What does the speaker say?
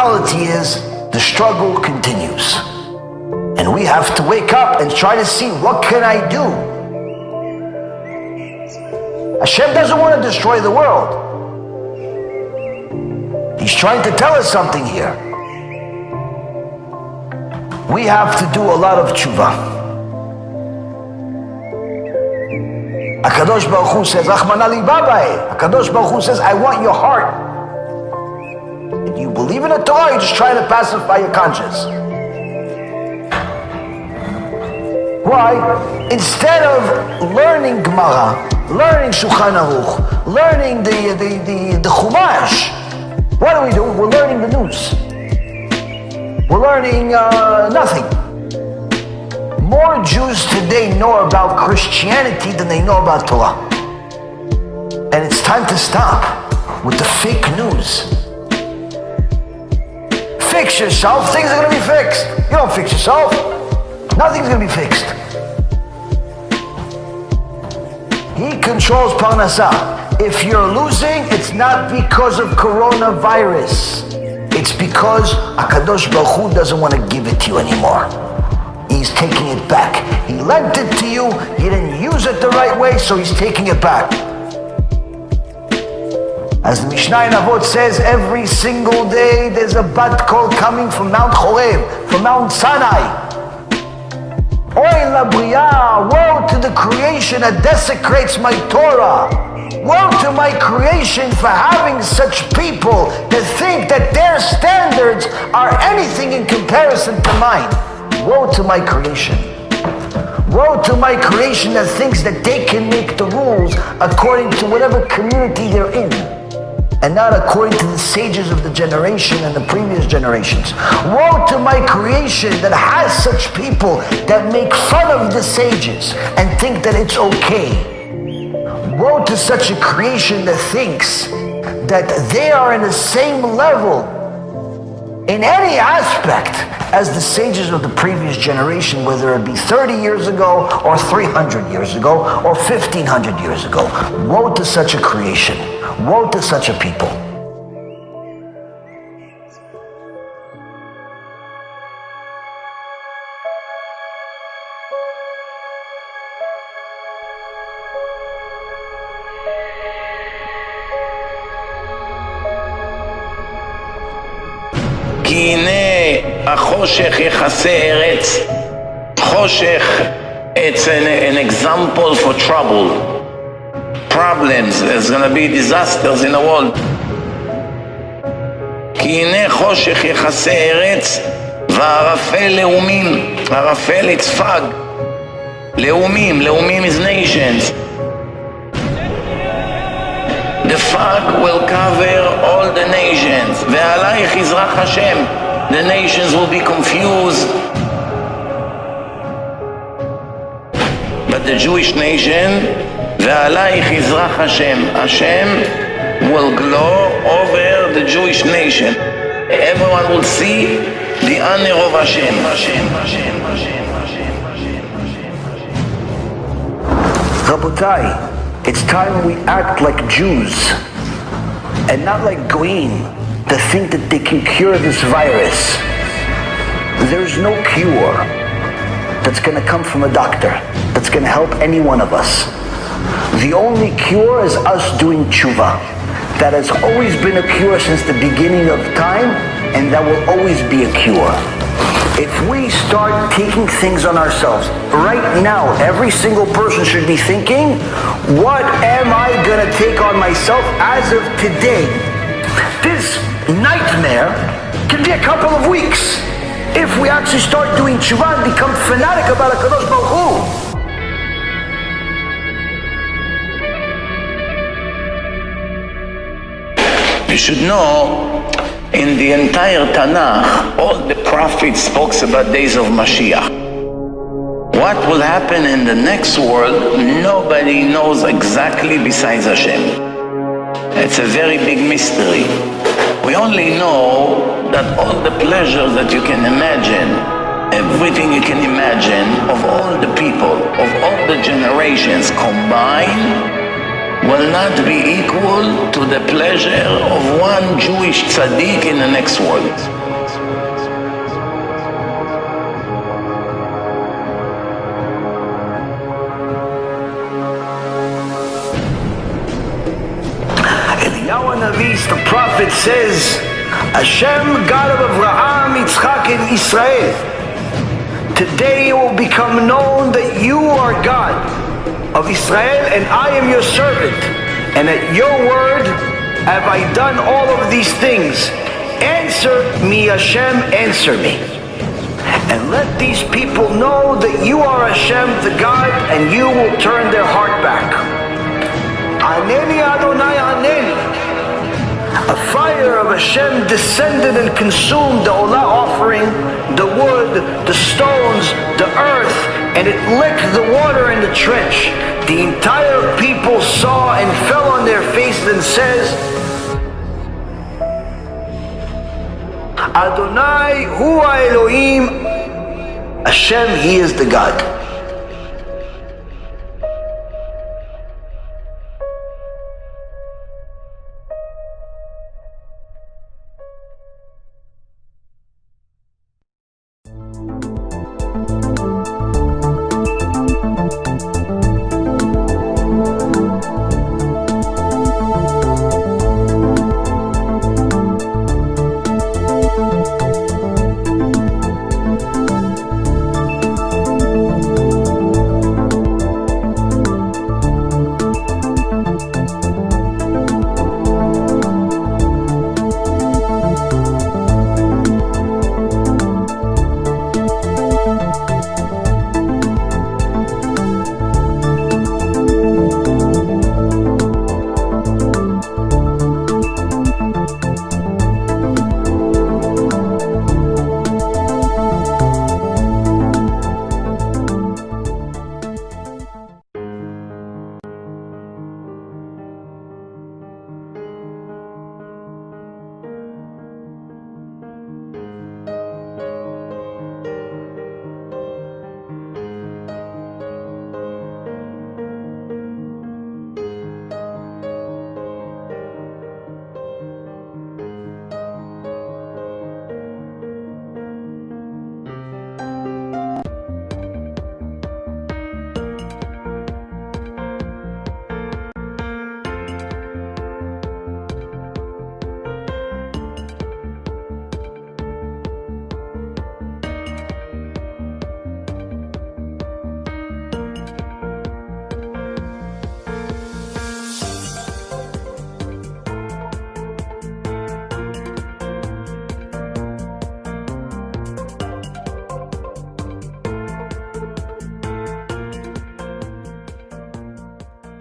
reality is the struggle continues. And we have to wake up and try to see, what can I do? HaShem doesn't want to destroy the world. He's trying to tell us something here. We have to do a lot of tshuva. HaKadosh Baruch Hu says, Rachmana libabai. HaKadosh Baruch Hu says, I want your heart. And you believe in the Torah, you're just trying to pacify your conscience. Why? Instead of learning Gemara, learning Shulchan Aruch, learning the Chumash, what do? We're learning the news. We're learning nothing. More Jews today know about Christianity than they know about Torah. And it's time to stop with the fake news. Fix yourself, things are going to be fixed. You don't fix yourself, nothing's going to be fixed. He controls Parnassah. If you're losing, it's not because of coronavirus. It's because HaKadosh Baruch Hu doesn't want to give it to you anymore. He's taking it back. He lent it to you, you didn't use it the right way, so he's taking it back. As the Mishnah in Avot says, every single day there's a bat kol coming from Mount Horeb, from Mount Sinai. Oy la bria, woe to the creation that desecrates my Torah. Woe to my creation for having such people that think that their standards are anything in comparison to mine. Woe to my creation. Woe to my creation that thinks that they can make the rules according to whatever community they're in, and not according to the sages of the generation and the previous generations. Woe to my creation that has such people that make fun of the sages and think that it's okay. Woe to such a creation that thinks that they are in the same level in any aspect as the sages of the previous generation, whether it be 30 years ago or 300 years ago or 1500 years ago. Woe to such a creation. Woe to such a people. כי הנה החושך יכסה ארץ. חושך, it's an example for trouble. Problems, there's going to be disasters in the world. כי הנה חושך יכסה ארץ וערפל לאומים. ערפל יצפג. לאומים, לאומים is nations. The fog will cover all the nations. ועלייך יזרח השם. The nations will be confused. But the Jewish nation, ועלייך יזרח השם. Hashem will glow over the Jewish nation. Everyone will see the honor of Hashem. Rabotai, it's time we act like Jews and not like Goyim to think that they can cure this virus. There's no cure that's going to come from a doctor that's going to help any one of us. The only cure is us doing tshuva. That has always been a cure since the beginning of time, and that will always be a cure. If we start taking things on ourselves, right now, every single person should be thinking, what am I going to take on myself as of today? This nightmare can be a couple of weeks if we actually start doing tshuva and become fanatic about HaKadosh Baruch Hu. You should know, in the entire Tanakh, all the prophets spoke about days of Mashiach. What will happen in the next world, nobody knows exactly besides Hashem. It's a very big mystery. We only know that all the pleasures that you can imagine, everything you can imagine of all the people, of all the generations combined, will not be equal to the pleasure of one Jewish tzaddik in the next world. the prophet says, Hashem, God of Abraham, Yitzchak, and Israel, today it will become known that you are God of Israel and I am your servant, and at your word have I done all of these things. Answer me, Hashem, answer me. And let these people know that you are Hashem, the God, and you will turn their heart back. Aneni Adonai Aneni. A fire of Hashem descended and consumed the Olah offering, the wood, the stones, the earth, and it licked the water in the trench. The entire people saw and fell on their faces and says, Adonai hu Elohim, Hashem, He is the God.